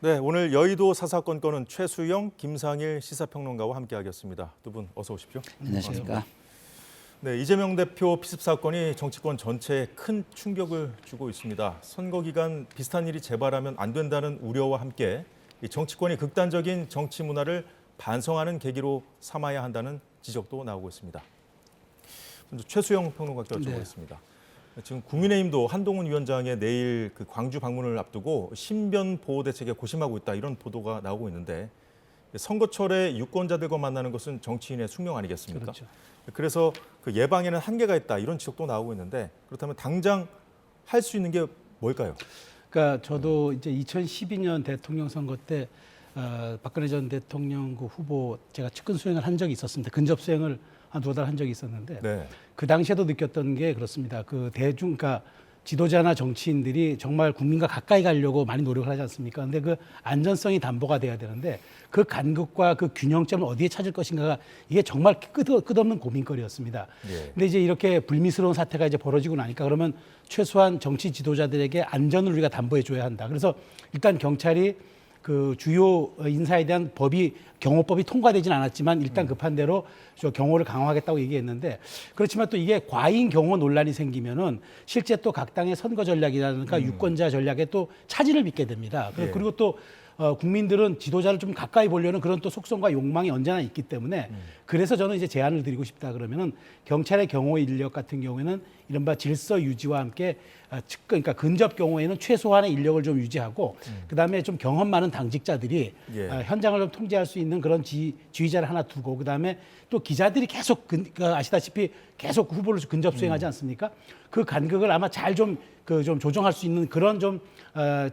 네, 오늘 여의도 사사건건은 최수영, 김상일 시사평론가와 함께하겠습니다. 두 분 어서 오십시오. 안녕하십니까. 네, 이재명 대표 피습 사건이 정치권 전체에 큰 충격을 주고 있습니다. 선거 기간 비슷한 일이 재발하면 안 된다는 우려와 함께 이 정치권이 극단적인 정치 문화를 반성하는 계기로 삼아야 한다는 지적도 나오고 있습니다. 먼저 최수영 평론가께 여쭤보겠습니다. 지금 국민의힘도 한동훈 위원장의 내일 그 광주 방문을 앞두고 신변 보호 대책에 고심하고 있다 이런 보도가 나오고 있는데 선거철에 유권자들과 만나는 것은 정치인의 숙명 아니겠습니까? 그렇죠. 그래서 그 예방에는 한계가 있다 이런 지적도 나오고 있는데 그렇다면 당장 할 수 있는 게 뭘까요? 그러니까 저도 이제 2012년 대통령 선거 때 박근혜 전 대통령 그 후보 제가 측근 수행을 한 적이 있었습니다. 근접 수행을 한 2달 한 적이 있었는데 네. 그 당시에도 느꼈던 게 그렇습니다. 그 그러니까 지도자나 정치인들이 정말 국민과 가까이 가려고 많이 노력을 하지 않습니까? 근데 그 안전성이 담보가 돼야 되는데 그 간극과 그 균형점을 어디에 찾을 것인가가 이게 정말 끝없는 고민거리였습니다. 예. 근데 이제 이렇게 불미스러운 사태가 이제 벌어지고 나니까 그러면 최소한 정치 지도자들에게 안전을 우리가 담보해 줘야 한다. 그래서 일단 경찰이 그 주요 인사에 대한 경호법이 통과되진 않았지만 일단 급한 대로 저 경호를 강화하겠다고 얘기했는데 그렇지만 또 이게 과잉 경호 논란이 생기면은 실제 또 각 당의 선거 전략이라든가 유권자 전략에 또 차질을 빚게 됩니다. 예. 그리고 또 국민들은 지도자를 좀 가까이 보려는 그런 또 속성과 욕망이 언제나 있기 때문에 그래서 저는 이제 제안을 드리고 싶다 그러면은 경찰의 경호 인력 같은 경우에는 이른바 질서 유지와 함께 그러니까 근접 경우에는 최소한의 인력을 좀 유지하고 그다음에 좀 경험 많은 당직자들이 예. 현장을 좀 통제할 수 있는 그런 지휘자를 하나 두고 그다음에 또 기자들이 계속 아시다시피 계속 후보를 근접 수행하지 않습니까? 그 간극을 아마 잘 좀 좀 조정할 수 있는 그런 좀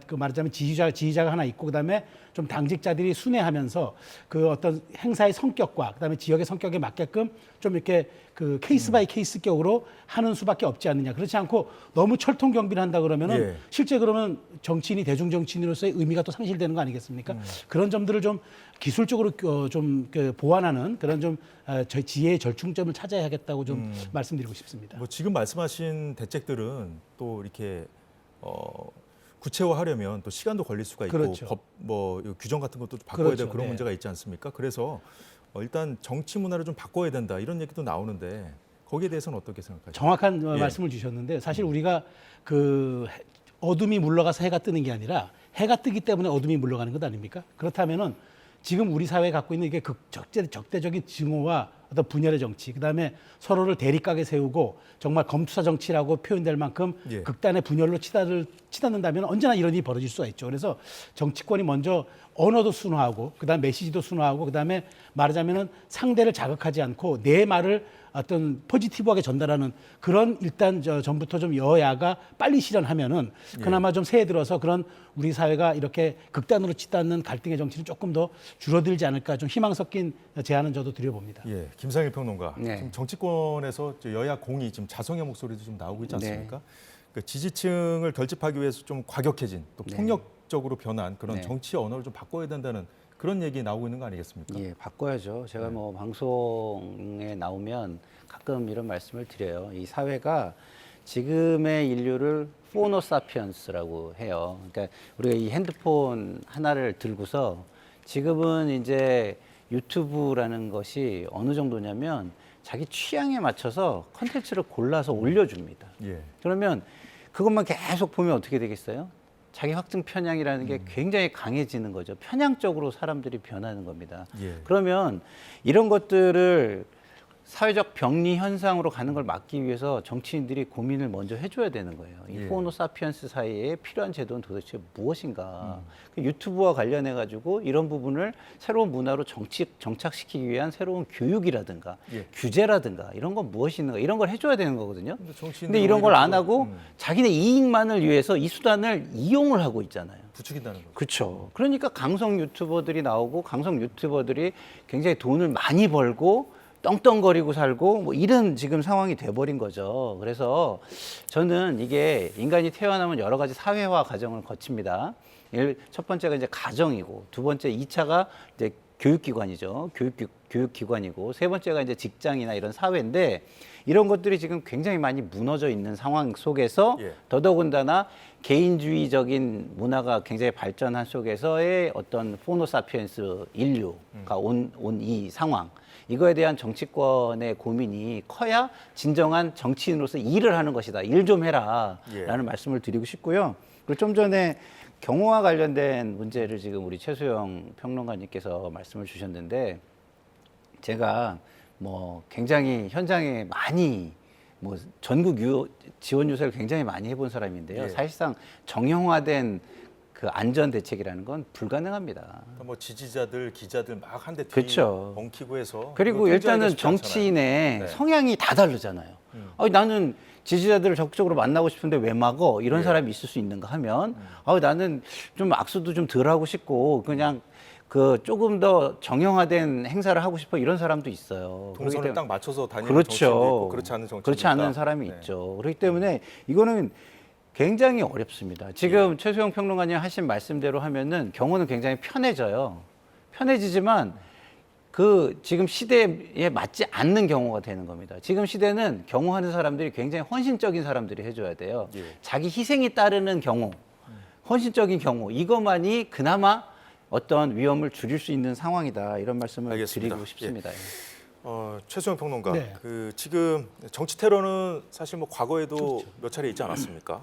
그 말하자면 지휘자가 하나 있고 그다음에 좀 당직자들이 순회하면서 그 어떤 행사의 성격과 그다음에 지역의 성격에 맞게끔 좀 이렇게 그 케이스 바이 케이스 격으로 하는 수밖에 없지 않느냐. 그렇지 않고 너무 철통 경비를 한다 그러면은 예. 실제 그러면 정치인이 대중 정치인으로서의 의미가 또 상실되는 거 아니겠습니까? 그런 점들을 좀 기술적으로 좀 보완하는 그런 좀 지혜의 절충점을 찾아야겠다고 좀 말씀드리고 싶습니다. 뭐 지금 말씀하신 대책들은 또 이렇게 구체화하려면 또 시간도 걸릴 수가 있고 그렇죠. 규정 같은 것도 바꿔야 그렇죠. 되고 그런 네. 문제가 있지 않습니까? 그래서 일단 정치 문화를 좀 바꿔야 된다 이런 얘기도 나오는데 거기에 대해서는 어떻게 생각하세요? 정확한 예. 말씀을 주셨는데 사실 우리가 그 어둠이 물러가서 해가 뜨는 게 아니라 해가 뜨기 때문에 어둠이 물러가는 것 아닙니까? 그렇다면은 지금 우리 사회에 갖고 있는 이게 적대적인 증오와 어떤 분열의 정치, 그다음에 서로를 대립각에 세우고 정말 검투사 정치라고 표현될 만큼 예. 극단의 분열로 치닫는다면 언제나 이런 일이 벌어질 수가 있죠. 그래서 정치권이 먼저 언어도 순화하고 그다음 메시지도 순화하고 그다음에 말하자면은 상대를 자극하지 않고 내 말을 어떤 포지티브하게 전달하는 그런 일단 전부터 좀 여야가 빨리 실현하면은 그나마 좀 새해 들어서 그런 우리 사회가 이렇게 극단으로 치닫는 갈등의 정치는 조금 더 줄어들지 않을까 좀 희망 섞인 제안은 저도 드려봅니다. 예, 김상일 평론가. 네. 지금 정치권에서 여야 공이 지금 자성의 목소리도 좀 나오고 있지 않습니까? 네. 그 지지층을 결집하기 위해서 좀 과격해진 또 네. 폭력적으로 변한 그런 네. 정치 언어를 좀 바꿔야 된다는 그런 얘기 나오고 있는 거 아니겠습니까? 예, 바꿔야죠. 제가 뭐 방송에 나오면 가끔 이런 말씀을 드려요. 이 사회가 지금의 인류를 포노 사피언스라고 해요. 그러니까 우리가 이 핸드폰 하나를 들고서 지금은 이제 유튜브라는 것이 어느 정도냐면 자기 취향에 맞춰서 컨텐츠를 골라서 올려줍니다. 예. 그러면 그것만 계속 보면 어떻게 되겠어요? 자기 확증 편향이라는 게 굉장히 강해지는 거죠. 편향적으로 사람들이 변하는 겁니다. 예. 그러면 이런 것들을 사회적 병리 현상으로 가는 걸 막기 위해서 정치인들이 고민을 먼저 해줘야 되는 거예요. 이 예. 호모 사피엔스 사이에 필요한 제도는 도대체 무엇인가? 그 유튜브와 관련해 가지고 이런 부분을 새로운 문화로 정착시키기 위한 새로운 교육이라든가 예. 규제라든가 이런 건 무엇이 있는가 이런 걸 해줘야 되는 거거든요. 정치인들은 근데 이런 걸 안 오히려 하고 자기네 이익만을 위해서 이 수단을 이용을 하고 있잖아요. 부추긴다는 거죠. 그렇죠. 그러니까 강성 유튜버들이 나오고 강성 유튜버들이 굉장히 돈을 많이 벌고 떵떵거리고 살고 뭐 이런 지금 상황이 돼버린 거죠. 그래서 저는 이게 인간이 태어나면 여러 가지 사회화 과정을 거칩니다. 첫 번째가 이제 가정이고 두 번째 2차가 이제 교육기관이죠. 교육기관이고 세 번째가 이제 직장이나 이런 사회인데 이런 것들이 지금 굉장히 많이 무너져 있는 상황 속에서 예. 더더군다나 개인주의적인 문화가 굉장히 발전한 속에서의 어떤 포노사피엔스 인류가 온 이 상황, 이거에 대한 정치권의 고민이 커야 진정한 정치인으로서 일을 하는 것이다. 일 좀 해라. 예. 라는 말씀을 드리고 싶고요. 그리고 좀 전에 경호와 관련된 문제를 지금 우리 최수영 평론가님께서 말씀을 주셨는데, 제가 뭐 굉장히 현장에 많이 뭐 전국 지원 유세를 굉장히 많이 해본 사람인데요. 예. 사실상 정형화된 그 안전 대책이라는 건 불가능합니다. 그러니까 뭐 지지자들, 기자들 막 한 대 그쵸. 엉키고 해서 그리고 그걸 통제하기가 일단은 쉽지 않잖아요. 정치인의 네. 성향이 다 다르잖아요. 아니, 나는 지지자들을 적극적으로 만나고 싶은데 왜 막어? 이런 예. 사람이 있을 수 있는가 하면, 나는 좀 악수도 좀 덜 하고 싶고 그냥 그 조금 더 정형화된 행사를 하고 싶어, 이런 사람도 있어요. 그렇기 동선을 때문에- 딱 맞춰서 다니는 정치인도 그렇죠. 있고 그렇지 않은 정치인도 그렇지 않은 있다. 사람이 네. 있죠. 그렇기 때문에 이거는 굉장히 어렵습니다. 지금 최수영 평론가님 하신 말씀대로 하면은 경우는 굉장히 편해져요. 편해지지만 그 지금 시대에 맞지 않는 경우가 되는 겁니다. 지금 시대는 경호하는 사람들이 굉장히 헌신적인 사람들이 해줘야 돼요. 예. 자기 희생이 따르는 경우, 헌신적인 경우, 이것만이 그나마 어떤 위험을 줄일 수 있는 상황이다. 이런 말씀을 알겠습니다. 드리고 싶습니다. 최수영 평론가, 네. 그 지금 정치 테러는 사실 뭐 과거에도 그렇죠. 몇 차례 있지 않았습니까?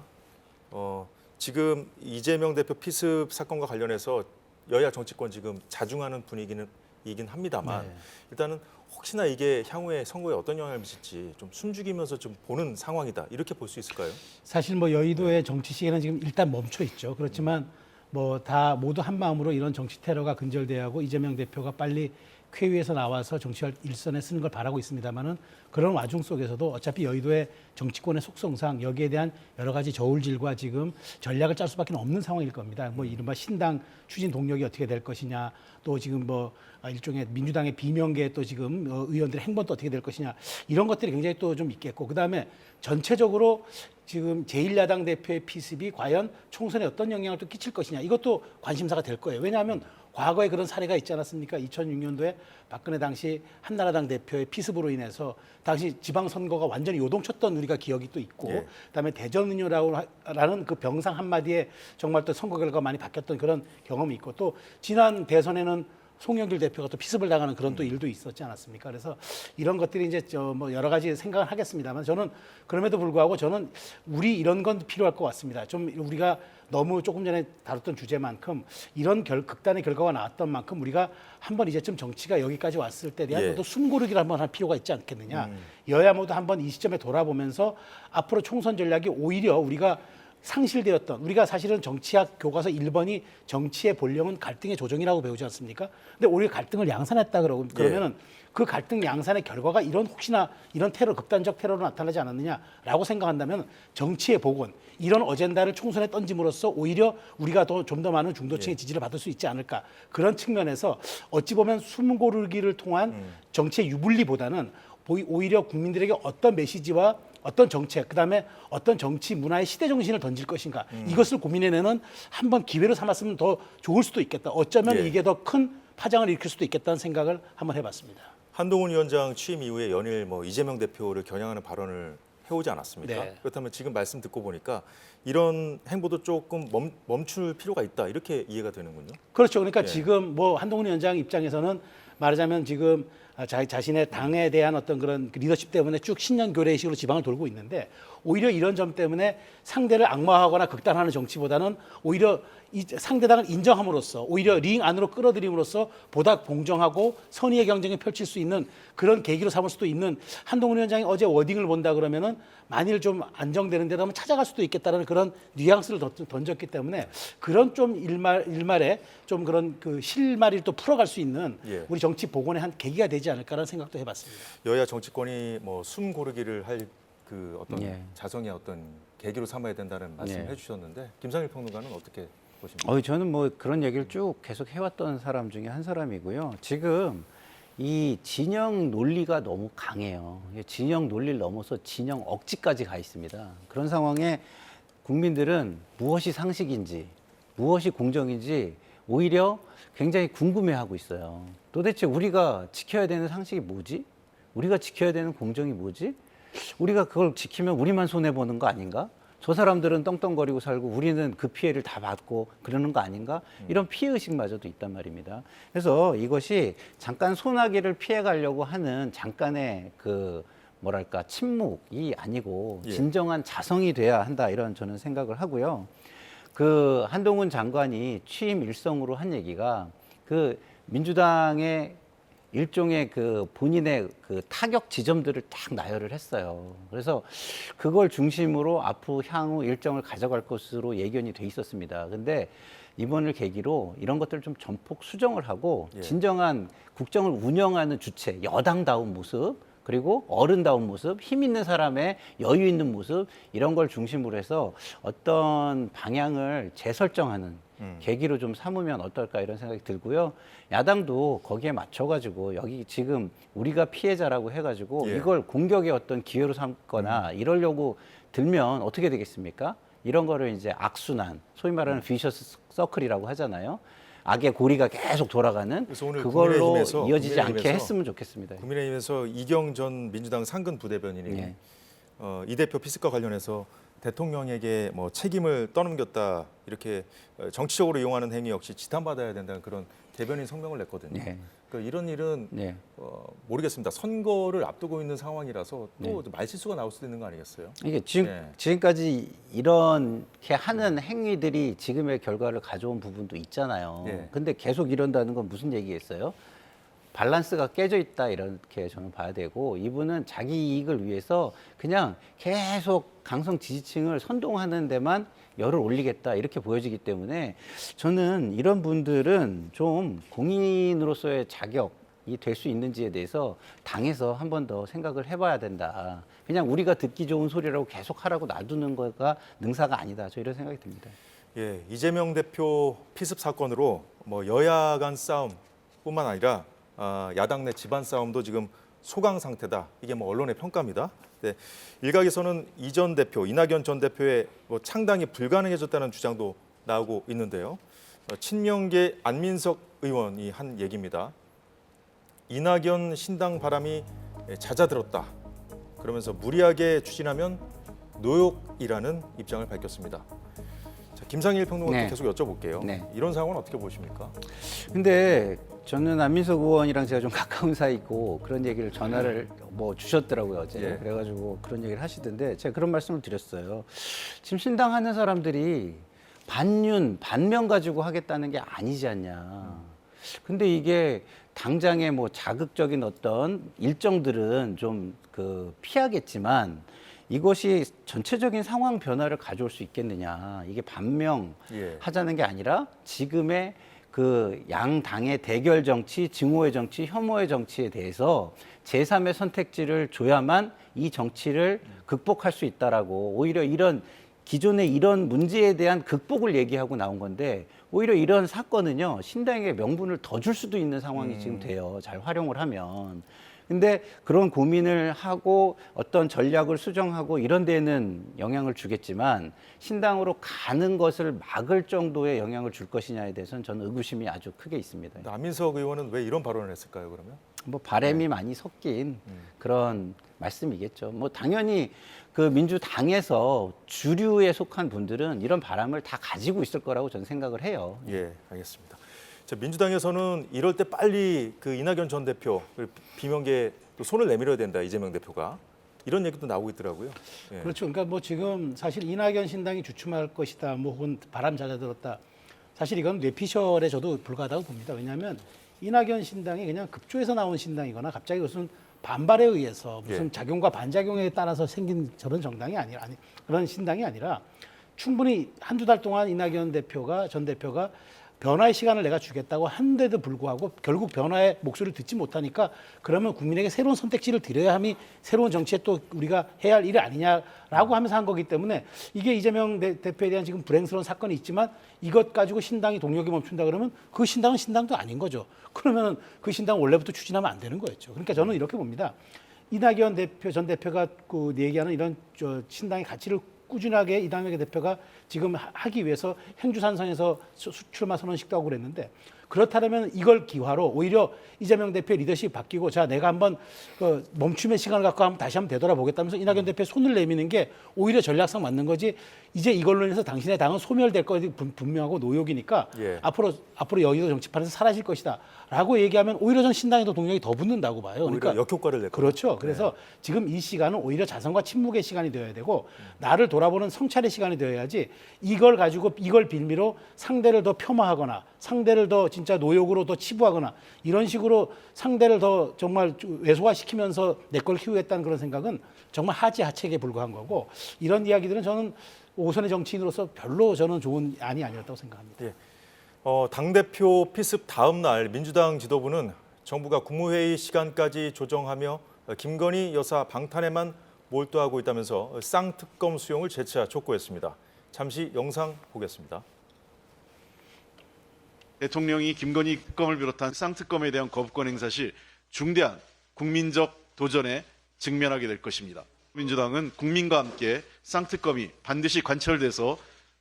지금 이재명 대표 피습 사건과 관련해서 여야 정치권 지금 자중하는 분위기이긴 합니다만 네. 일단은 혹시나 이게 향후에 선거에 어떤 영향을 미칠지 좀 숨죽이면서 좀 보는 상황이다, 이렇게 볼 수 있을까요? 사실 뭐 여의도의 정치 시계는 지금 일단 멈춰 있죠. 그렇지만 뭐 다 모두 한 마음으로 이런 정치 테러가 근절돼야 하고 이재명 대표가 빨리 쾌유에서 나와서 정치활 일선에 쓰는 걸 바라고 있습니다만은, 그런 와중 속에서도 어차피 여의도의 정치권의 속성상 여기에 대한 여러 가지 저울질과 지금 전략을 짤 수밖에 없는 상황일 겁니다. 뭐 이른바 신당 추진 동력이 어떻게 될 것이냐, 또 지금 뭐 일종의 민주당의 비명계 또 지금 의원들의 행보도 어떻게 될 것이냐, 이런 것들이 굉장히 또 좀 있겠고, 그다음에 전체적으로 지금 제1야당 대표의 피습이 과연 총선에 어떤 영향을 또 끼칠 것이냐, 이것도 관심사가 될 거예요. 왜냐하면 과거에 그런 사례가 있지 않았습니까? 2006년도에 박근혜 당시 한나라당 대표의 피습으로 인해서 당시 지방선거가 완전히 요동쳤던 우리가 기억이 또 있고, 예. 그다음에 대전은요라는 그 병상 한마디에 정말 또 선거 결과가 많이 바뀌었던 그런 경험이 있고, 또 지난 대선에는 송영길 대표가 또 피습을 당하는 그런 또 일도 있었지 않았습니까? 그래서 이런 것들이 이제 뭐 여러 가지 생각을 하겠습니다만, 저는 그럼에도 불구하고 저는 우리 이런 건 필요할 것 같습니다. 좀 우리가 너무 조금 전에 다뤘던 주제만큼 이런 극단의 결과가 나왔던 만큼 우리가 한번 이제쯤 정치가 여기까지 왔을 때 대한 예. 어떤 숨고르기를 한번 할 필요가 있지 않겠느냐. 여야 모두 한번 이 시점에 돌아보면서 앞으로 총선 전략이 오히려 우리가 상실되었던, 우리가 사실은 정치학 교과서 1번이 정치의 본령은 갈등의 조정이라고 배우지 않습니까? 근데 오히려 갈등을 양산했다 그러면은 그 갈등 양산의 결과가 혹시나 이런 테러, 극단적 테러로 나타나지 않았느냐라고 생각한다면 정치의 복원, 이런 어젠다를 총선에 던짐으로써 오히려 우리가 좀 더 많은 중도층의 지지를 받을 수 있지 않을까. 그런 측면에서 어찌 보면 숨고르기를 통한 정치의 유불리보다는 오히려 국민들에게 어떤 메시지와 어떤 정책, 그다음에 어떤 정치 문화의 시대 정신을 던질 것인가, 이것을 고민해내는 한번 기회로 삼았으면 더 좋을 수도 있겠다. 어쩌면 예. 이게 더 큰 파장을 일으킬 수도 있겠다는 생각을 한번 해봤습니다. 한동훈 위원장 취임 이후에 연일 뭐 이재명 대표를 겨냥하는 발언을 해오지 않았습니까? 네. 그렇다면 지금 말씀 듣고 보니까 이런 행보도 조금 멈출 필요가 있다, 이렇게 이해가 되는군요. 그렇죠. 그러니까 예. 지금 뭐 한동훈 위원장 입장에서는 말하자면 지금 자신의 당에 대한 어떤 그런 리더십 때문에 쭉 신년 교례식으로 지방을 돌고 있는데, 오히려 이런 점 때문에 상대를 악마화하거나 극단화하는 정치보다는 오히려 이 상대당을 인정함으로써 오히려 링 안으로 끌어들임으로써 보다 공정하고 선의의 경쟁을 펼칠 수 있는 그런 계기로 삼을 수도 있는, 한동훈 위원장이 어제 워딩을 본다 그러면은 만일 좀 안정되는 데로 한번 찾아갈 수도 있겠다는 그런 뉘앙스를 던졌기 때문에, 그런 좀 일말에 좀 그런 그 실마리를 또 풀어갈 수 있는 예. 우리 정치 복원의 한 계기가 되지 않을까라는 생각도 해봤습니다. 여야 정치권이 뭐 숨 고르기를 할 그 어떤 예. 자성의 어떤 계기로 삼아야 된다는 말씀을 예. 해주셨는데, 김상일 평론가는 어떻게 보십니까? 저는 뭐 그런 얘기를 쭉 계속 해왔던 사람 중에 한 사람이고요. 지금 이 진영 논리가 너무 강해요. 진영 논리를 넘어서 진영 억지까지 가 있습니다. 그런 상황에 국민들은 무엇이 상식인지, 무엇이 공정인지 오히려 굉장히 궁금해하고 있어요. 도대체 우리가 지켜야 되는 상식이 뭐지? 우리가 지켜야 되는 공정이 뭐지? 우리가 그걸 지키면 우리만 손해보는 거 아닌가? 저 사람들은 떵떵거리고 살고 우리는 그 피해를 다 받고 그러는 거 아닌가? 이런 피해의식마저도 있단 말입니다. 그래서 이것이 잠깐 소나기를 피해가려고 하는 잠깐의 그 뭐랄까 침묵이 아니고 예. 진정한 자성이 돼야 한다 이런 저는 생각을 하고요. 그 한동훈 장관이 취임 일성으로 한 얘기가 그 민주당의 일종의 그 본인의 그 타격 지점들을 딱 나열을 했어요. 그래서 그걸 중심으로 앞으로 향후 일정을 가져갈 것으로 예견이 돼 있었습니다. 근데 이번을 계기로 이런 것들을 좀 전폭 수정을 하고 예. 진정한 국정을 운영하는 주체, 여당다운 모습, 그리고 어른다운 모습, 힘 있는 사람의 여유 있는 모습 이런 걸 중심으로 해서 어떤 방향을 재설정하는 계기로 좀 삼으면 어떨까 이런 생각이 들고요. 야당도 거기에 맞춰가지고 여기 지금 우리가 피해자라고 해가지고 예. 이걸 공격의 어떤 기회로 삼거나 이러려고 들면 어떻게 되겠습니까? 이런 거를 이제 악순환, 소위 말하는 비셔스 서클이라고 하잖아요. 악의 고리가 계속 돌아가는 그래서 오늘 그걸로 국민의힘에서- 이어지지 않게 국민의힘에서 했으면 좋겠습니다. 국민의힘에서 이경 전 민주당 상근 부대변인이 예. 이 대표 피습과 관련해서 대통령에게 뭐 책임을 떠넘겼다 이렇게 정치적으로 이용하는 행위 역시 지탄받아야 된다는 그런 대변인 성명을 냈거든요. 예. 그러니까 이런 일은 네. 모르겠습니다. 선거를 앞두고 있는 상황이라서 또 네. 말실수가 나올 수도 있는 거 아니겠어요? 이게 예. 지금까지 이렇게 하는 행위들이 지금의 결과를 가져온 부분도 있잖아요. 예. 근데 계속 이런다는 건 무슨 얘기겠어요? 밸런스가 깨져 있다 이렇게 저는 봐야 되고 이분은 자기 이익을 위해서 그냥 계속 강성 지지층을 선동하는 데만 열을 올리겠다 이렇게 보여지기 때문에 저는 이런 분들은 좀 공인으로서의 자격이 될 수 있는지에 대해서 당에서 한 번 더 생각을 해봐야 된다. 그냥 우리가 듣기 좋은 소리라고 계속 하라고 놔두는 거가 능사가 아니다. 저 이런 생각이 듭니다. 예, 이재명 대표 피습 사건으로 뭐 여야 간 싸움뿐만 아니라 야당 내 집안 싸움도 지금 소강 상태다. 이게 뭐 언론의 평가입니다. 네, 일각에서는 이 전 대표, 이낙연 전 대표의 뭐 창당이 불가능해졌다는 주장도 나오고 있는데요. 친명계 안민석 의원이 한 얘기입니다. 이낙연 신당 바람이 잦아들었다. 그러면서 무리하게 추진하면 노욕이라는 입장을 밝혔습니다. 자, 김상일 평론가께 네. 계속 여쭤볼게요. 네. 이런 상황은 어떻게 보십니까? 근데 저는 안민석 의원이랑 제가 좀 가까운 사이고 그런 얘기를 전화를 뭐 주셨더라고요 어제. 예. 그래가지고 그런 얘기를 하시던데 제가 그런 말씀을 드렸어요. 지금 신당 하는 사람들이 반윤 반명 가지고 하겠다는 게 아니지 않냐. 근데 이게 당장의 뭐 자극적인 어떤 일정들은 좀 그 피하겠지만 이것이 전체적인 상황 변화를 가져올 수 있겠느냐. 이게 반명 예. 하자는 게 아니라 지금의 그 양당의 대결 정치, 증오의 정치, 혐오의 정치에 대해서 제3의 선택지를 줘야만 이 정치를 극복할 수 있다라고 오히려 이런 기존의 이런 문제에 대한 극복을 얘기하고 나온 건데 오히려 이런 사건은요 신당에게 명분을 더 줄 수도 있는 상황이 지금 돼요. 잘 활용을 하면. 근데 그런 고민을 하고 어떤 전략을 수정하고 이런 데는 영향을 주겠지만 신당으로 가는 것을 막을 정도의 영향을 줄 것이냐에 대해서는 저는 의구심이 아주 크게 있습니다. 안민석 의원은 왜 이런 발언을 했을까요, 그러면? 뭐 바람이 많이 섞인 그런 말씀이겠죠. 뭐 당연히 그 민주당에서 주류에 속한 분들은 이런 바람을 다 가지고 있을 거라고 저는 생각을 해요. 예, 알겠습니다. 자, 민주당에서는 이럴 때 빨리 그 이낙연 전 대표 비명계에 또 손을 내밀어야 된다, 이재명 대표가. 이런 얘기도 나오고 있더라고요. 예. 그렇죠. 그러니까 뭐 지금 사실 이낙연 신당이 주춤할 것이다, 뭐 혹은 바람 잦아들었다. 사실 이건 뇌피셜에 저도 불과하다고 봅니다. 왜냐하면 이낙연 신당이 그냥 급조해서 나온 신당이거나 갑자기 무슨 반발에 의해서 무슨 예. 작용과 반작용에 따라서 생긴 저런 정당이 아니라 그런 신당이 아니라 충분히 한두 달 동안 이낙연 대표가 전 대표가 변화의 시간을 내가 주겠다고 한데도 불구하고 결국 변화의 목소리를 듣지 못하니까 그러면 국민에게 새로운 선택지를 드려야 함이 새로운 정치에 또 우리가 해야 할 일이 아니냐라고 하면서 한 거기 때문에 이게 이재명 대표에 대한 지금 불행스러운 사건이 있지만 이것 가지고 신당이 동력이 멈춘다 그러면 그 신당은 신당도 아닌 거죠. 그러면 그 신당 원래부터 추진하면 안 되는 거였죠. 그러니까 저는 이렇게 봅니다. 이낙연 대표 전 대표가 그 얘기하는 이런 신당의 가치를 꾸준하게 이낙연 대표가 지금 하기 위해서 행주산성에서 출마 선언식도 하고 그랬는데 그렇다면 이걸 기화로 오히려 이재명 대표의 리더십이 바뀌고 자 내가 한번 그 멈춤의 시간을 갖고 한번 다시 한번 되돌아보겠다면서 이낙연 대표의 손을 내미는 게 오히려 전략상 맞는 거지. 이제 이걸로 인해서 당신의 당은 소멸될 것이 분명하고 노욕이니까 예. 앞으로 여의도 정치판에서 사라질 것이다라고 얘기하면 오히려 전 신당에도 동력이 더 붙는다고 봐요. 오히려 역효과를 낼 거예요. 그렇죠. 그래서 지금 이 시간은 오히려 자성과 침묵의 시간이 되어야 되고 나를 돌아보는 성찰의 시간이 되어야지 이걸 가지고 이걸 빌미로 상대를 더 폄하하거나 상대를 더 진짜 노욕으로 더 치부하거나 이런 식으로 상대를 더 정말 왜소화시키면서 내 걸 키우겠다는 그런 생각은 정말 하지하책에 불과한 거고 이런 이야기들은 저는 오선의 정치인으로서 별로 저는 좋은 안이 아니었다고 생각합니다. 예. 당대표 피습 다음 날 민주당 지도부는 정부가 국무회의 시간까지 조정하며 김건희 여사 방탄에만 몰두하고 있다면서 쌍특검 수용을 재차 촉구했습니다. 잠시 영상 보겠습니다. 대통령이 김건희 특검을 비롯한 쌍특검에 대한 거부권 행사 시 중대한 국민적 도전에 직면하게 될 것입니다. 민주당은 국민과 함께 쌍특검이 반드시 관철돼서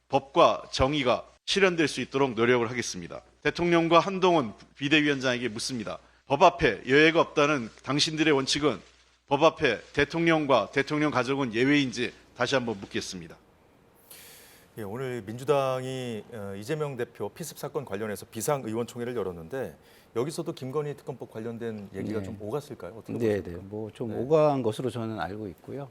법과 정의가 실현될 수 있도록 노력을 하겠습니다. 대통령과 한동훈 비대위원장에게 묻습니다. 법 앞에 여예가 없다는 당신들의 원칙은 법 앞에 대통령과 대통령 가족은 예외인지 다시 한번 묻겠습니다. 예, 오늘 민주당이 이재명 대표 피습 사건 관련해서 비상의원총회를 열었는데 여기서도 김건희 특검법 관련된 얘기가 네. 좀 오갔을까요? 어떻게 네, 보십니까? 뭐 좀 네. 오가는 것으로 저는 알고 있고요.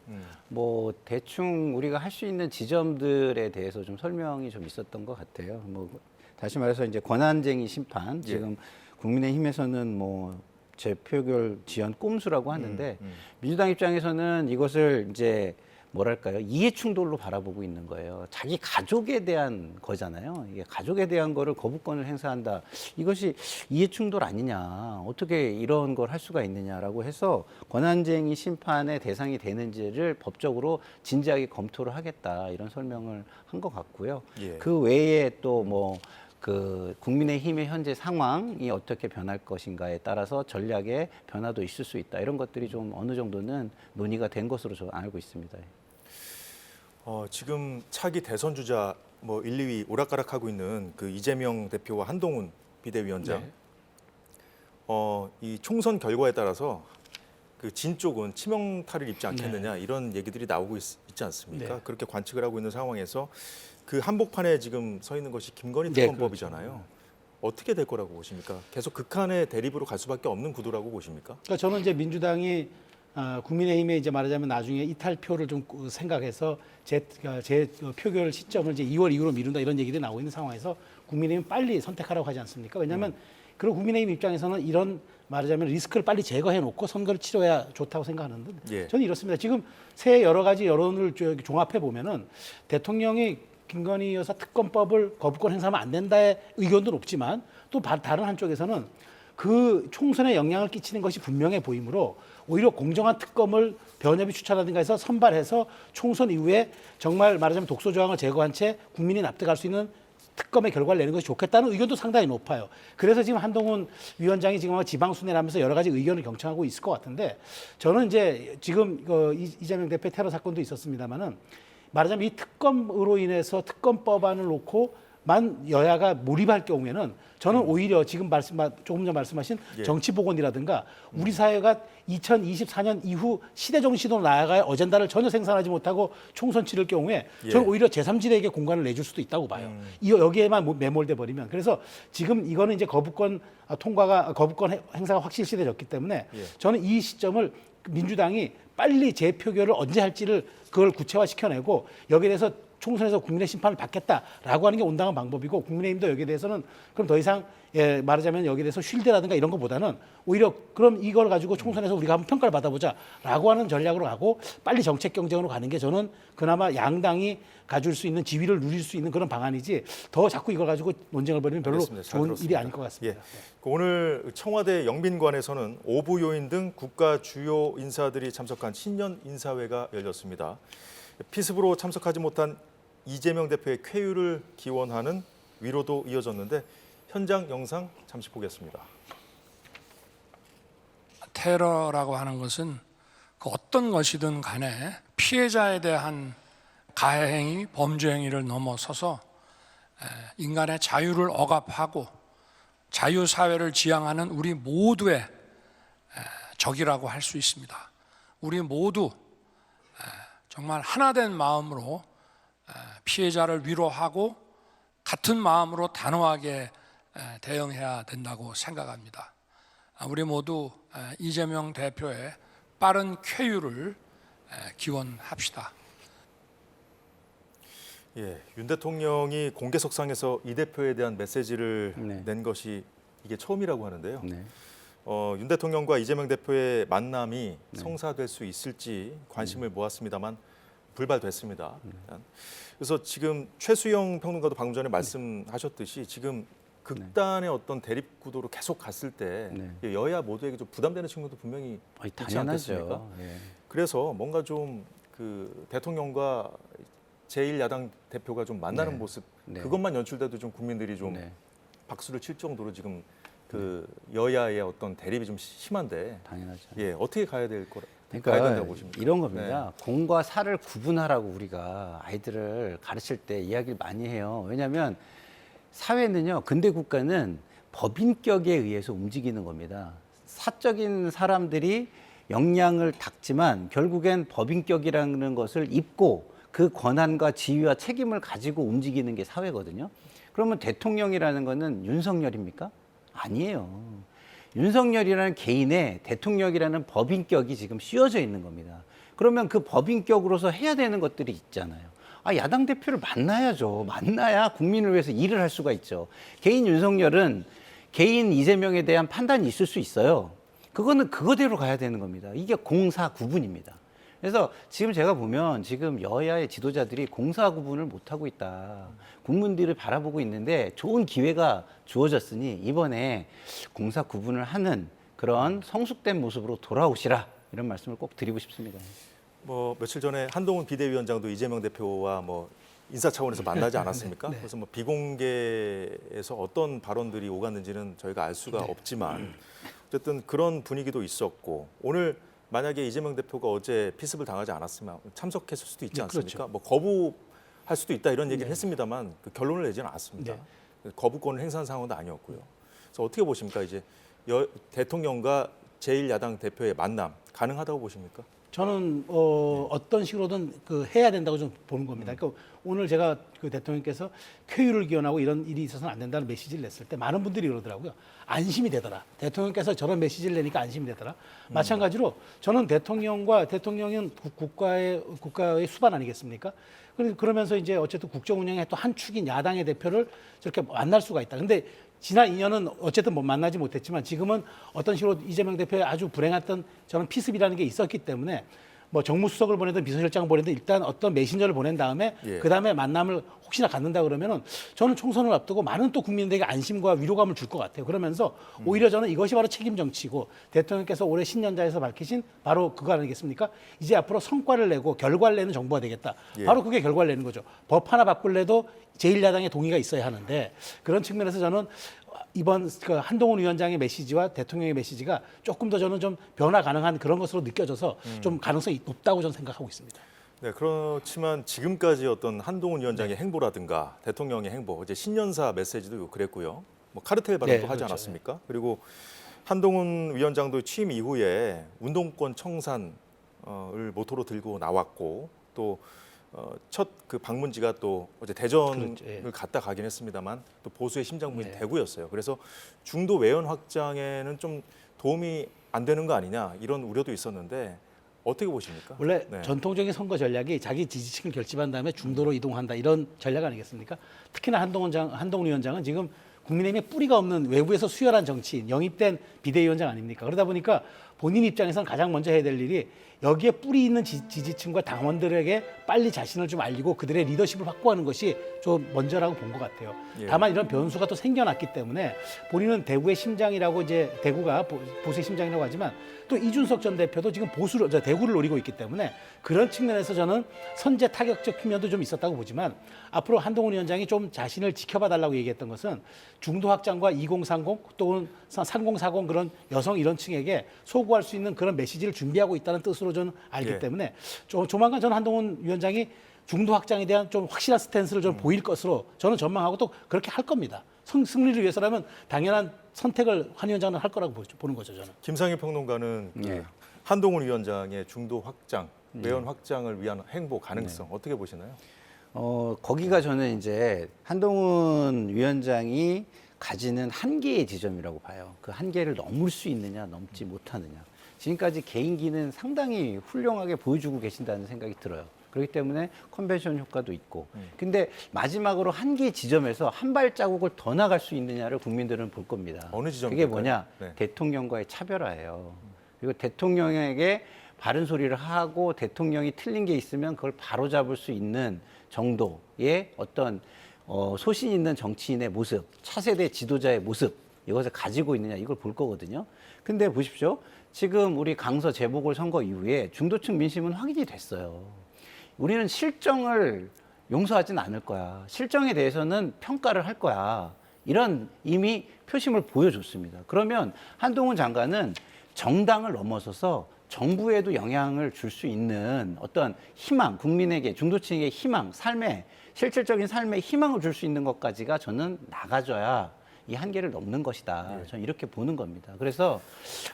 뭐 대충 우리가 할 수 있는 지점들에 대해서 좀 설명이 좀 있었던 것 같아요. 뭐 다시 말해서 이제 권한쟁의 심판 지금 국민의힘에서는 뭐 재표결 지연 꼼수라고 하는데 민주당 입장에서는 이것을 이제 뭐랄까요 이해 충돌로 바라보고 있는 거예요. 자기 가족에 대한 거잖아요. 이게 가족에 대한 거를 거부권을 행사한다. 이것이 이해 충돌 아니냐. 어떻게 이런 걸 할 수가 있느냐라고 해서 권한쟁의 심판의 대상이 되는지를 법적으로 진지하게 검토를 하겠다. 이런 설명을 한 것 같고요. 예. 그 외에 또 뭐 그 국민의힘의 현재 상황이 어떻게 변할 것인가에 따라서 전략의 변화도 있을 수 있다. 이런 것들이 좀 어느 정도는 논의가 된 것으로 저는 알고 있습니다. 지금 차기 대선 주자 뭐 1, 2위 오락가락하고 있는 그 이재명 대표와 한동훈 비대위원장. 이 총선 결과에 따라서 그 진 쪽은 치명타를 입지 않겠느냐 이런 얘기들이 나오고 있지 않습니까? 네. 그렇게 관측을 하고 있는 상황에서 그 한복판에 지금 서 있는 것이 김건희 네, 특검법이잖아요. 어떻게 될 거라고 보십니까? 계속 극한의 대립으로 갈 수밖에 없는 구도라고 보십니까? 그러니까 저는 이제 민주당이 국민의힘에 이제 말하자면 나중에 이탈표를 좀 생각해서 제 표결 시점을 이제 2월 이후로 미룬다 이런 얘기들이 나오고 있는 상황에서 국민의힘 빨리 선택하라고 하지 않습니까? 왜냐하면 그리고 국민의힘 입장에서는 이런 말하자면 리스크를 빨리 제거해 놓고 선거를 치러야 좋다고 생각하는데 예. 저는 이렇습니다. 지금 새 여러 가지 여론을 종합해 보면은 대통령이 김건희 여사 특검법을 거부권 행사하면 안 된다의 의견도 높지만 또 다른 한쪽에서는 그 총선에 영향을 끼치는 것이 분명해 보이므로 오히려 공정한 특검을 변협이 추천하든가 해서 선발해서 총선 이후에 정말 말하자면 독소 조항을 제거한 채 국민이 납득할 수 있는 특검의 결과를 내는 것이 좋겠다는 의견도 상당히 높아요. 그래서 지금 한동훈 위원장이 지금 지방순회를 하면서 여러 가지 의견을 경청하고 있을 것 같은데 저는 이제 지금 이재명 대표 테러 사건도 있었습니다만은 말하자면 이 특검으로 인해서 특검법안을 놓고만 여야가 몰입할 경우에는 저는 오히려 지금 조금 전 말씀하신 예. 정치복원이라든가 우리 사회가 2024년 이후 시대 정신으로 나아갈 어젠다를 전혀 생산하지 못하고 총선 치를 경우에 저는 오히려 제3지대에게 공간을 내줄 수도 있다고 봐요. 여기에만 매몰돼 버리면. 그래서 지금 이거는 이제 거부권 행사가 확실시되졌기 때문에 저는 이 시점을 민주당이 빨리 재표결을 언제 할지를 그걸 구체화시켜내고 여기에 대해서 총선에서 국민의 심판을 받겠다라고 하는 게 온당한 방법이고 국민의힘도 여기에 대해서는 그럼 더 이상 말하자면 여기에 대해서 쉴드라든가 이런 것보다는 오히려 그럼 이걸 가지고 총선에서 우리가 한번 평가를 받아보자라고 하는 전략으로 가고 빨리 정책 경쟁으로 가는 게 저는 그나마 양당이 가질 수 있는 지위를 누릴 수 있는 그런 방안이지 더 자꾸 이걸 가지고 논쟁을 벌이면 별로 알겠습니다. 잘 좋은 들었습니다. 일이 아닐 것 같습니다. 예. 오늘 청와대 영빈관에서는 오부 요인 등 국가 주요 인사들이 참석한 신년 인사회가 열렸습니다. 피습으로 참석하지 못한 이재명 대표의 쾌유를 기원하는 위로도 이어졌는데 현장 영상 잠시 보겠습니다. 테러라고 하는 것은 그 어떤 것이든 간에 피해자에 대한 가해행위, 범죄행위를 넘어서서 인간의 자유를 억압하고 자유사회를 지향하는 우리 모두의 적이라고 할 수 있습니다. 우리 모두 정말 하나된 마음으로 피해자를 위로하고 같은 마음으로 단호하게 대응해야 된다고 생각합니다. 우리 모두 이재명 대표의 빠른 쾌유를 기원합시다. 예, 윤 대통령이 공개석상에서 이 대표에 대한 메시지를 네. 낸 것이 이게 처음이라고 하는데요. 네. 윤 대통령과 이재명 대표의 만남이 성사될 수 있을지 관심을 모았습니다만 불발됐습니다. 일단. 그래서 지금 최수영 평론가도 방금 전에 말씀하셨듯이 지금 극단의 어떤 대립 구도로 계속 갔을 때 네. 여야 모두에게 좀 부담되는 측면도 분명히 있지 않겠습니까? 당연하죠. 예. 그래서 뭔가 좀 그 대통령과 제1야당 대표가 좀 만나는 네. 모습 네. 그것만 연출돼도 좀 국민들이 좀 네. 박수를 칠 정도로 지금 그 여야의 어떤 대립이 좀 심한데 당연하죠. 예 어떻게 가야 될 거라 가야 그러니까 된다고 보십니까? 이런 겁니다. 공과 사를 구분하라고 우리가 아이들을 가르칠 때 이야기를 많이 해요. 왜냐하면 사회는요, 근대 국가는 법인격에 의해서 움직이는 겁니다. 사적인 사람들이 역량을 닦지만 결국엔 법인격이라는 것을 입고 그 권한과 지위와 책임을 가지고 움직이는 게 사회거든요. 그러면 대통령이라는 거는 윤석열입니까? 아니에요. 윤석열이라는 개인의 대통령이라는 법인격이 지금 씌워져 있는 겁니다. 그러면 그 법인격으로서 해야 되는 것들이 있잖아요. 야당 대표를 만나야죠. 만나야 국민을 위해서 일을 할 수가 있죠. 개인 윤석열은 개인 이재명에 대한 판단이 있을 수 있어요. 그거는 그거대로 가야 되는 겁니다. 이게 공사 구분입니다. 그래서 지금 제가 보면 지금 여야의 지도자들이 공사 구분을 못하고 있다. 국민들을 바라보고 있는데 좋은 기회가 주어졌으니 이번에 공사 구분을 하는 그런 성숙된 모습으로 돌아오시라. 이런 말씀을 꼭 드리고 싶습니다. 뭐 며칠 전에 한동훈 비대위원장도 이재명 대표와 뭐 인사 차원에서 만나지 않았습니까? 네. 그래서 뭐 비공개에서 어떤 발언들이 오갔는지는 저희가 알 수가 없지만 어쨌든 그런 분위기도 있었고 오늘 만약에 이재명 대표가 어제 피습을 당하지 않았으면 참석했을 수도 있지 네, 않습니까? 그렇죠. 뭐 거부할 수도 있다 이런 얘기를 했습니다만 그 결론을 내지는 않았습니다. 거부권을 행사한 상황도 아니었고요. 그래서 어떻게 보십니까? 이제 대통령과 제1야당 대표의 만남 가능하다고 보십니까? 저는 어떤 식으로든 그 해야 된다고 좀 보는 겁니다. 그러니까 오늘 제가 그 대통령께서 쾌유를 기원하고 이런 일이 있어서는 안 된다는 메시지를 냈을 때 많은 분들이 그러더라고요. 안심이 되더라. 대통령께서 저런 메시지를 내니까 안심이 되더라. 마찬가지로 저는 대통령은 국가의 수반 아니겠습니까? 그러면서 이제 어쨌든 국정 운영의 또 한 축인 야당의 대표를 저렇게 만날 수가 있다. 근데 지난 2년은 어쨌든 만나지 못했지만 지금은 어떤 식으로 이재명 대표의 아주 불행했던 저는 피습이라는 게 있었기 때문에 뭐 정무수석을 보내든 비서실장 보내든 일단 어떤 메신저를 보낸 다음에 그다음에 만남을 혹시나 갖는다 그러면은 저는 총선을 앞두고 많은 또 국민들에게 안심과 위로감을 줄 것 같아요. 그러면서 오히려 저는 이것이 바로 책임 정치고 대통령께서 올해 신년자에서 밝히신 바로 그거 아니겠습니까? 이제 앞으로 성과를 내고 결과를 내는 정부가 되겠다. 바로 그게 결과를 내는 거죠. 법 하나 바꿀래도 제1야당의 동의가 있어야 하는데 그런 측면에서 저는 이번 그 한동훈 위원장의 메시지와 대통령의 메시지가 조금 더 저는 좀 변화 가능한 그런 것으로 느껴져서 좀 가능성이 높다고 저는 생각하고 있습니다. 네, 그렇지만 지금까지 어떤 한동훈 위원장의 행보라든가 대통령의 행보, 이제 신년사 메시지도 그랬고요. 뭐 카르텔 발언도 하지 그렇죠. 않았습니까? 그리고 한동훈 위원장도 취임 이후에 운동권 청산을 모토로 들고 나왔고 또 첫 그 방문지가 또 어제 대전을 그렇죠. 갔다 가긴 했습니다만 또 보수의 심장부인 대구였어요. 그래서 중도 외연 확장에는 좀 도움이 안 되는 거 아니냐 이런 우려도 있었는데 어떻게 보십니까? 원래 네. 전통적인 선거 전략이 자기 지지층을 결집한 다음에 중도로 이동한다 이런 전략 아니겠습니까? 특히나 한동훈 위원장은 지금 국민의힘에 뿌리가 없는 외부에서 수혈한 정치인, 영입된 비대위원장 아닙니까? 그러다 보니까 본인 입장에서는 가장 먼저 해야 될 일이 여기에 뿌리 있는 지지층과 당원들에게 빨리 자신을 좀 알리고 그들의 리더십을 확보하는 것이 좀 먼저라고 본 것 같아요. 다만 이런 변수가 또 생겨났기 때문에 본인은 대구의 심장이라고 이제 대구가 보수의 심장이라고 하지만 또 이준석 전 대표도 지금 대구를 노리고 있기 때문에 그런 측면에서 저는 선제 타격적 측면도 좀 있었다고 보지만 앞으로 한동훈 위원장이 좀 자신을 지켜봐 달라고 얘기했던 것은 중도 확장과 2030 또는 3040 그런 여성 이런 층에게 소구할 수 있는 그런 메시지를 준비하고 있다는 뜻으로 저는 알기 때문에 조만간 저는 한동훈 위원장이 중도 확장에 대한 좀 확실한 스탠스를 좀 보일 것으로 저는 전망하고 또 그렇게 할 겁니다. 승리를 위해서라면 당연한 선택을 한 위원장은 할 거라고 보는 거죠, 저는. 김상희 평론가는 그 네. 한동훈 위원장의 중도 확장, 외연 확장을 위한 행보 가능성 어떻게 보시나요? 거기가 저는 이제 한동훈 위원장이 가지는 한계의 지점이라고 봐요. 그 한계를 넘을 수 있느냐, 넘지 못하느냐. 지금까지 개인기는 상당히 훌륭하게 보여주고 계신다는 생각이 들어요. 그렇기 때문에 컨벤션 효과도 있고. 근데 마지막으로 한계 지점에서 한 발자국을 더 나갈 수 있느냐를 국민들은 볼 겁니다. 어느 지점일까요? 그게 뭐냐? 네. 대통령과의 차별화예요. 그리고 대통령에게 바른 소리를 하고 대통령이 틀린 게 있으면 그걸 바로잡을 수 있는 정도의 어떤 소신 있는 정치인의 모습, 차세대 지도자의 모습, 이것을 가지고 있느냐 이걸 볼 거거든요. 근데 보십시오. 지금 우리 강서 재보궐선거 이후에 중도층 민심은 확인이 됐어요. 우리는 실정을 용서하지는 않을 거야. 실정에 대해서는 평가를 할 거야. 이런 이미 표심을 보여줬습니다. 그러면 한동훈 장관은 정당을 넘어서서 정부에도 영향을 줄 수 있는 어떤 희망, 국민에게 중도층에게 희망, 삶에 실질적인 삶에 희망을 줄 수 있는 것까지가 저는 나가줘야 이 한계를 넘는 것이다. 저는 이렇게 보는 겁니다. 그래서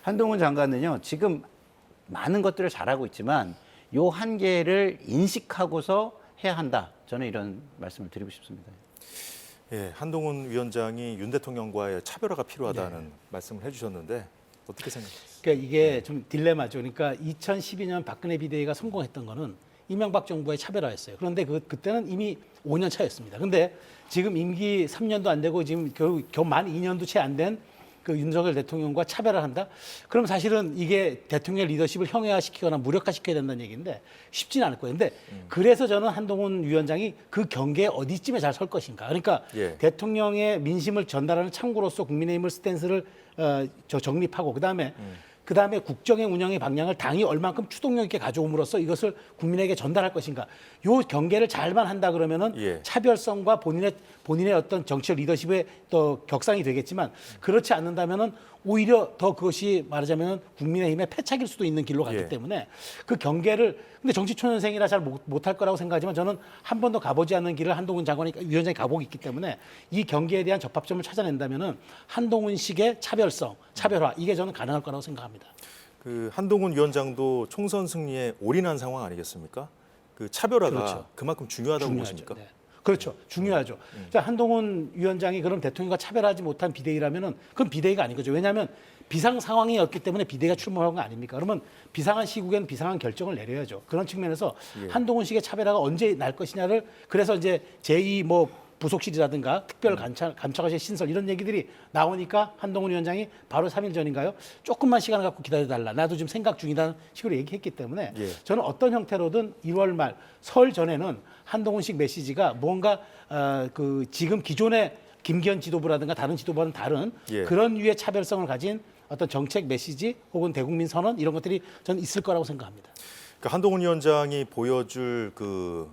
한동훈 장관은요, 지금 많은 것들을 잘하고 있지만 요 한계를 인식하고서 해야 한다. 저는 이런 말씀을 드리고 싶습니다. 예, 한동훈 위원장이 윤 대통령과의 차별화가 필요하다는 말씀을 해주셨는데 어떻게 생각하세요? 그러니까 이게 좀 딜레마죠. 그러니까 2012년 박근혜 비대위가 성공했던 거는 이명박 정부의 차별화였어요. 그런데 그때는 이미 5년 차였습니다. 그런데 지금 임기 3년도 안 되고 지금 겨우 만 2년도 채 안 된 그 윤석열 대통령과 차별을 한다? 그럼 사실은 이게 대통령의 리더십을 형해화시키거나 무력화시켜야 된다는 얘기인데 쉽지는 않을 거예요. 근데 그래서 저는 한동훈 위원장이 그 경계에 어디쯤에 잘 설 것인가. 그러니까 예. 대통령의 민심을 전달하는 창구로서 국민의힘을 스탠스를 정립하고 그다음에 국정의 운영의 방향을 당이 얼만큼 추동력 있게 가져옴으로써 이것을 국민에게 전달할 것인가. 요 경계를 잘만 한다 그러면은 예. 차별성과 본인의 어떤 정치적 리더십의 또 격상이 되겠지만 그렇지 않는다면은 오히려 더 그것이 말하자면 국민의힘의 패착일 수도 있는 길로 가기 예. 때문에 그 경계를 근데 정치 초년생이라 잘 못할 거라고 생각하지만 저는 한 번도 가보지 않는 길을 한동훈 위원장이 가보고 있기 때문에 이 경계에 대한 접합점을 찾아낸다면은 한동훈식의 차별화 이게 저는 가능할 거라고 생각합니다. 그 한동훈 위원장도 총선 승리에 올인한 상황 아니겠습니까? 그 차별화가 그렇죠. 그만큼 중요하다고 중요하죠. 보십니까? 네. 그렇죠. 중요하죠. 자, 한동훈 위원장이 그럼 대통령과 차별하지 못한 비대위라면은 그건 비대위가 아닌 거죠. 왜냐하면 비상 상황이었기 때문에 비대위가 출범한 거 아닙니까? 그러면 비상한 시국에는 비상한 결정을 내려야죠. 그런 측면에서 한동훈식의 차별화가 언제 날 것이냐를 그래서 이제 제2 부속실이라든가 특별 감찰관실 신설 이런 얘기들이 나오니까 한동훈 위원장이 바로 3일 전인가요? 조금만 시간을 갖고 기다려달라. 나도 지금 생각 중이다는 식으로 얘기했기 때문에 예. 저는 어떤 형태로든 1월 말 설 전에는 한동훈식 메시지가 뭔가 지금 기존의 김기현 지도부라든가 다른 지도부와는 다른 예. 그런 류의 차별성을 가진 어떤 정책 메시지 혹은 대국민 선언 이런 것들이 저는 있을 거라고 생각합니다. 그 한동훈 위원장이 보여줄 그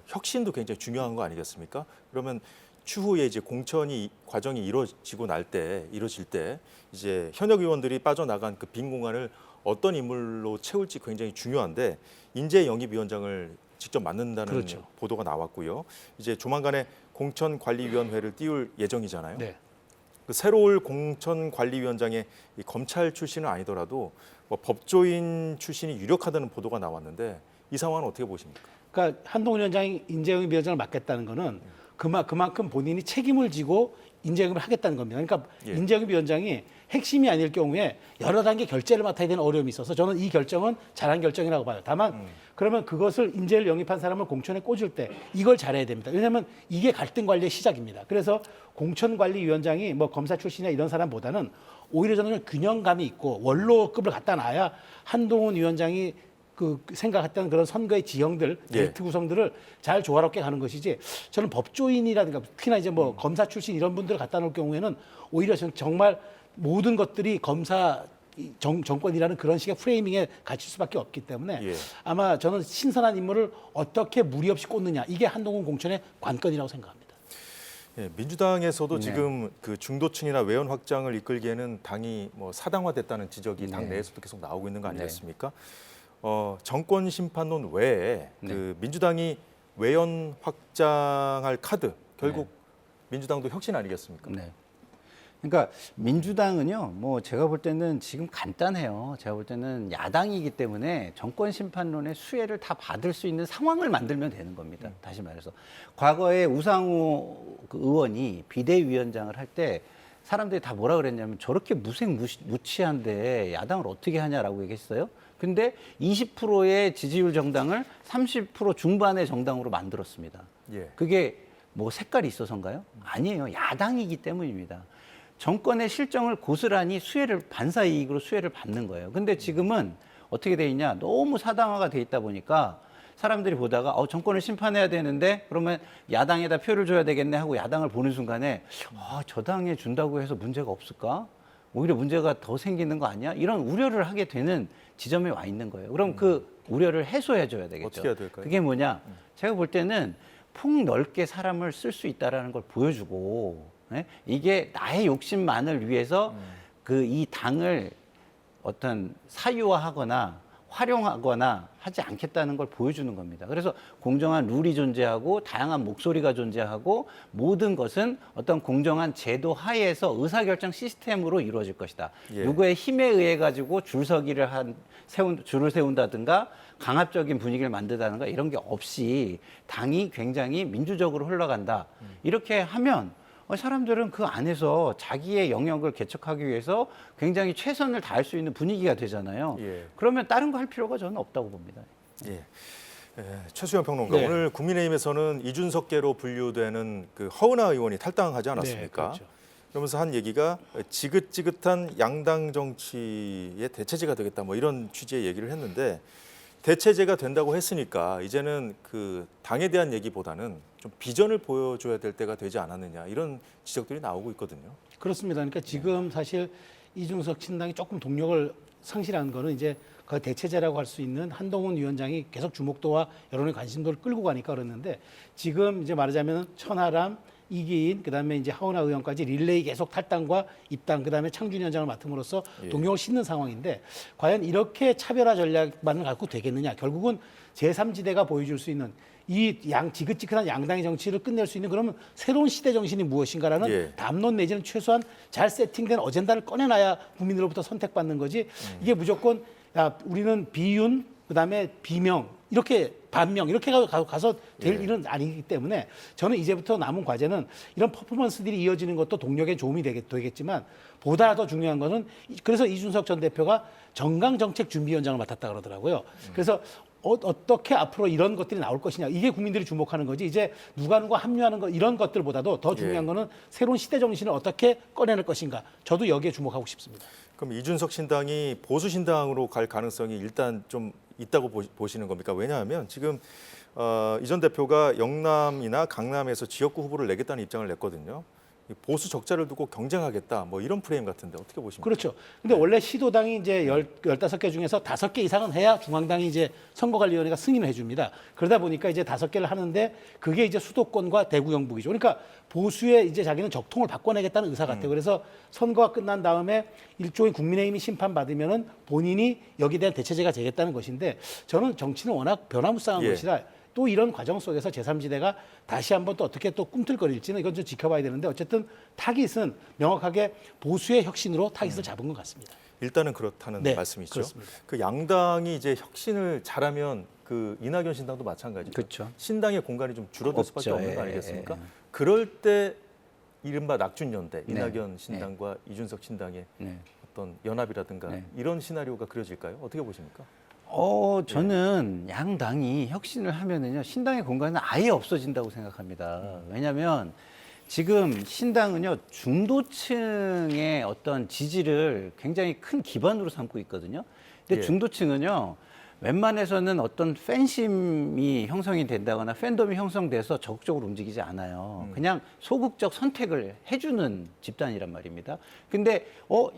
혁신도 굉장히 중요한 거 아니겠습니까? 그러면 추후에 이제 공천이 과정이 이루어질 때 이제 현역 의원들이 빠져나간 그 빈 공간을 어떤 인물로 채울지 굉장히 중요한데 인재 영입 위원장을 직접 맡는다는 그렇죠. 보도가 나왔고요. 이제 조만간에 공천관리위원회를 띄울 예정이잖아요. 네. 그 새로운 공천관리위원장의 이 검찰 출신은 아니더라도 법조인 출신이 유력하다는 보도가 나왔는데 이 상황은 어떻게 보십니까? 그러니까 한동훈 위원장이 인재영입 위원장을 맡겠다는 거는 그만큼 본인이 책임을 지고 인재영입을 하겠다는 겁니다. 그러니까 예. 인재영입 위원장이 핵심이 아닐 경우에 여러 단계 결재를 맡아야 되는 어려움이 있어서 저는 이 결정은 잘한 결정이라고 봐요. 다만 그러면 그것을 인재를 영입한 사람을 공천에 꽂을 때 이걸 잘해야 됩니다. 왜냐하면 이게 갈등 관리의 시작입니다. 그래서 공천관리위원장이 검사 출신이나 이런 사람보다는 오히려 저는 균형감이 있고 원로급을 갖다 놔야 한동훈 위원장이 생각했던 그런 선거의 지형들, 벨트 구성들을 잘 조화롭게 가는 것이지 저는 법조인이라든가 특히나 이제 검사 출신 이런 분들을 갖다 놓을 경우에는 오히려 저는 정말 모든 것들이 검사 정권이라는 그런 식의 프레이밍에 갇힐 수밖에 없기 때문에 아마 저는 신선한 인물을 어떻게 무리 없이 꽂느냐 이게 한동훈 공천의 관건이라고 생각합니다. 예, 민주당에서도 지금 그 중도층이나 외연 확장을 이끌기에는 당이 사당화됐다는 지적이 당 내에서도 계속 나오고 있는 거 아니겠습니까? 정권 심판론 외에 그 민주당이 외연 확장할 카드 결국 민주당도 혁신 아니겠습니까? 네. 그러니까 민주당은요, 뭐 제가 볼 때는 지금 간단해요. 제가 볼 때는 야당이기 때문에 정권 심판론의 수혜를 다 받을 수 있는 상황을 만들면 되는 겁니다. 다시 말해서 과거에 우상호 그 의원이 비대위원장을 할 때 사람들이 다 뭐라 그랬냐면 저렇게 무색무취한데 야당을 어떻게 하냐라고 얘기했어요. 근데 20%의 지지율 정당을 30% 중반의 정당으로 만들었습니다. 예. 그게 뭐 색깔이 있어서인가요? 아니에요. 야당이기 때문입니다. 정권의 실정을 고스란히 반사 이익으로 수혜를 받는 거예요. 근데 지금은 어떻게 돼 있냐? 너무 사당화가 돼 있다 보니까 사람들이 보다가 정권을 심판해야 되는데 그러면 야당에다 표를 줘야 되겠네 하고 야당을 보는 순간에 저 당에 준다고 해서 문제가 없을까? 오히려 문제가 더 생기는 거 아니야? 이런 우려를 하게 되는 지점에 와 있는 거예요. 그럼 그 우려를 해소해 줘야 되겠죠. 어떻게 해야 될까요? 그게 뭐냐? 제가 볼 때는 폭넓게 사람을 쓸 수 있다라는 걸 보여주고 이게 나의 욕심만을 위해서 그 이 당을 어떤 사유화하거나 활용하거나 하지 않겠다는 걸 보여주는 겁니다. 그래서 공정한 룰이 존재하고 다양한 목소리가 존재하고 모든 것은 어떤 공정한 제도 하에서 의사결정 시스템으로 이루어질 것이다. 예. 누구의 힘에 의해 가지고 줄을 세운다든가 강압적인 분위기를 만든다든가 이런 게 없이 당이 굉장히 민주적으로 흘러간다. 이렇게 하면 사람들은 그 안에서 자기의 영역을 개척하기 위해서 굉장히 최선을 다할 수 있는 분위기가 되잖아요. 예. 그러면 다른 거 할 필요가 저는 없다고 봅니다. 예. 최수영 평론가, 네. 오늘 국민의힘에서는 이준석계로 분류되는 그 허은하 의원이 탈당하지 않았습니까? 네, 그렇죠. 그러면서 한 얘기가 지긋지긋한 양당 정치의 대체제가 되겠다, 뭐 이런 취지의 얘기를 했는데, 대체제가 된다고 했으니까 이제는 그 당에 대한 얘기보다는 좀 비전을 보여줘야 될 때가 되지 않았느냐, 이런 지적들이 나오고 있거든요. 그렇습니다. 그러니까 지금 사실 이준석 친당이 조금 동력을 상실한 거는 이제 그 대체제라고 할 수 있는 한동훈 위원장이 계속 주목도와 여론의 관심도를 끌고 가니까 그랬는데, 지금 이제 말하자면 천하람, 이기인, 그다음에 이제 하은하 의원까지 릴레이 계속 탈당과 입당, 그다음에 창준 위원장을 맡음으로써 예. 동력을 싣는 상황인데, 과연 이렇게 차별화 전략만을 갖고 되겠느냐? 결국은 제3지대가 보여줄 수 있는 이 지긋지긋한 양당의 정치를 끝낼 수 있는 그러면 새로운 시대 정신이 무엇인가라는 예. 담론 내지는 최소한 잘 세팅된 어젠다를 꺼내놔야 국민으로부터 선택받는 거지. 이게 무조건 우리는 비윤, 그다음에 비명, 이렇게 반명 이렇게 가서 될 예. 일은 아니기 때문에 저는 이제부터 남은 과제는 이런 퍼포먼스들이 이어지는 것도 동력에 도움이 되겠지만, 보다 더 중요한 거는, 그래서 이준석 전 대표가 정강정책준비위원장을 맡았다 그러더라고요. 그래서 어떻게 앞으로 이런 것들이 나올 것이냐, 이게 국민들이 주목하는 거지. 이제 누가 합류하는 거 이런 것들보다도 더 중요한 예. 거는 새로운 시대 정신을 어떻게 꺼내낼 것인가. 저도 여기에 주목하고 싶습니다. 그럼 이준석 신당이 보수 신당으로 갈 가능성이 일단 좀 있다고 보시는 겁니까? 왜냐하면 지금 이 전 대표가 영남이나 강남에서 지역구 후보를 내겠다는 입장을 냈거든요. 이 보수 적자를 두고 경쟁하겠다, 뭐 이런 프레임 같은데 어떻게 보십니까? 그렇죠. 근데 원래 시도당이 이제 15개 중에서 5개 이상은 해야 중앙당이 이제 선거관리위원회가 승인을 해줍니다. 그러다 보니까 이제 5개를 하는데, 그게 이제 수도권과 대구 경북이죠. 그러니까 보수의 이제 자기는 적통을 바꿔내겠다는 의사 같아요. 그래서 선거가 끝난 다음에 일종의 국민의힘이 심판받으면은 본인이 여기에 대한 대체제가 되겠다는 것인데, 저는 정치는 워낙 변화무쌍한 예. 것이라 또 이런 과정 속에서 제3지대가 다시 한번 또 어떻게 또 꿈틀거릴지는 이건 좀 지켜봐야 되는데, 어쨌든 타깃은 명확하게 보수의 혁신으로 타깃을 잡은 것 같습니다. 일단은 그렇다는 네, 말씀이죠. 그렇습니다. 그 양당이 이제 혁신을 잘하면 그 이낙연 신당도 마찬가지죠. 그렇죠. 신당의 공간이 좀 줄어들 수밖에 없죠. 없는 거 예, 아니겠습니까? 예. 그럴 때 이른바 낙준연대, 네. 이낙연 신당과 이준석 신당의 네. 어떤 연합이라든가 네. 이런 시나리오가 그려질까요? 어떻게 보십니까? 저는 양당이 혁신을 하면은요, 신당의 공간은 아예 없어진다고 생각합니다. 왜냐하면 지금 신당은요, 중도층의 어떤 지지를 굉장히 큰 기반으로 삼고 있거든요. 근데 예. 중도층은요, 웬만해서는 어떤 팬심이 형성이 된다거나 팬덤이 형성돼서 적극적으로 움직이지 않아요. 그냥 소극적 선택을 해주는 집단이란 말입니다. 근데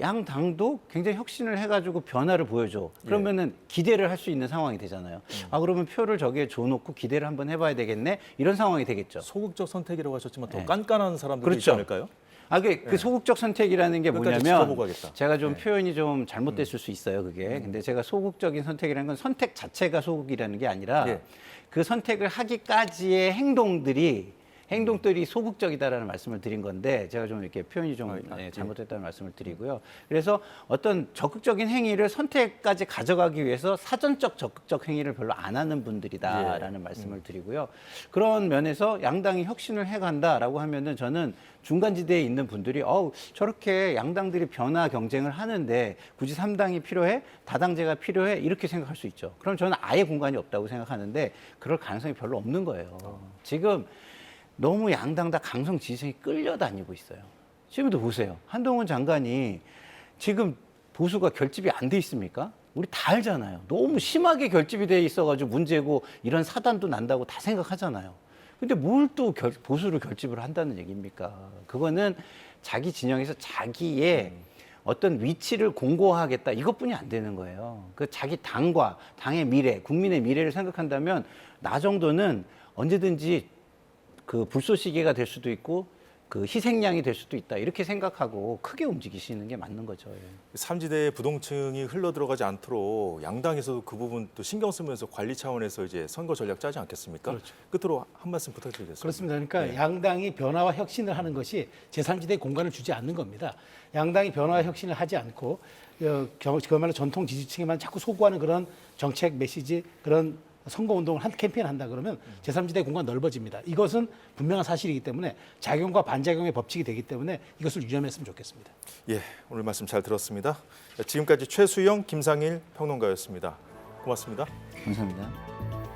양 당도 굉장히 혁신을 해가지고 변화를 보여줘. 그러면은 기대를 할 수 있는 상황이 되잖아요. 그러면 표를 저기에 줘놓고 기대를 한번 해봐야 되겠네. 이런 상황이 되겠죠. 소극적 선택이라고 하셨지만 더 네. 깐깐한 사람들이 그렇죠. 있지 않을까요? 그 소극적 선택이라는 게 끝까지 뭐냐면, 지켜보고 하겠다. 제가 좀 표현이 좀 잘못됐을 수 있어요, 그게. 근데 제가 소극적인 선택이라는 건 선택 자체가 소극이라는 게 아니라 예. 그 선택을 하기까지의 행동들이 행동들이 소극적이다라는 말씀을 드린 건데 제가 좀 이렇게 표현이 좀 잘못됐다는 말씀을 드리고요. 그래서 어떤 적극적인 행위를 선택까지 가져가기 위해서 사전적 적극적 행위를 별로 안 하는 분들이다라는 말씀을 드리고요. 그런 면에서 양당이 혁신을 해간다라고 하면은 저는 중간지대에 있는 분들이 저렇게 양당들이 변화 경쟁을 하는데 굳이 3당이 필요해? 다당제가 필요해? 이렇게 생각할 수 있죠. 그럼 저는 아예 공간이 없다고 생각하는데 그럴 가능성이 별로 없는 거예요. 지금 너무 양당 다 강성 지지층이 끌려다니고 있어요. 지금도 보세요. 한동훈 장관이 지금 보수가 결집이 안 돼 있습니까? 우리 다 알잖아요. 너무 심하게 결집이 돼 있어가지고 문제고 이런 사단도 난다고 다 생각하잖아요. 근데 뭘 또 보수를 결집을 한다는 얘기입니까? 그거는 자기 진영에서 자기의 어떤 위치를 공고화하겠다 이것뿐이 안 되는 거예요. 그 자기 당과 당의 미래, 국민의 미래를 생각한다면 나 정도는 언제든지 그 불쏘시개가 될 수도 있고 그 희생양이 될 수도 있다 이렇게 생각하고 크게 움직이시는 게 맞는 거죠. 삼지대의 부동층이 흘러 들어가지 않도록 양당에서도 그 부분 또 신경 쓰면서 관리 차원에서 이제 선거 전략 짜지 않겠습니까? 그렇죠. 끝으로 한 말씀 부탁드리겠습니다. 그렇습니다. 그러니까 네. 양당이 변화와 혁신을 하는 것이 제3지대에 공간을 주지 않는 겁니다. 양당이 변화와 혁신을 하지 않고 그야말로 전통 지지층에만 자꾸 소구하는 그런 정책 메시지 그런 선거운동을 캠페인 한다 그러면 제3지대 공간 넓어집니다. 이것은 분명한 사실이기 때문에 작용과 반작용의 법칙이 되기 때문에 이것을 유념했으면 좋겠습니다. 예, 오늘 말씀 잘 들었습니다. 지금까지 최수영, 김상일 평론가였습니다. 고맙습니다. 감사합니다.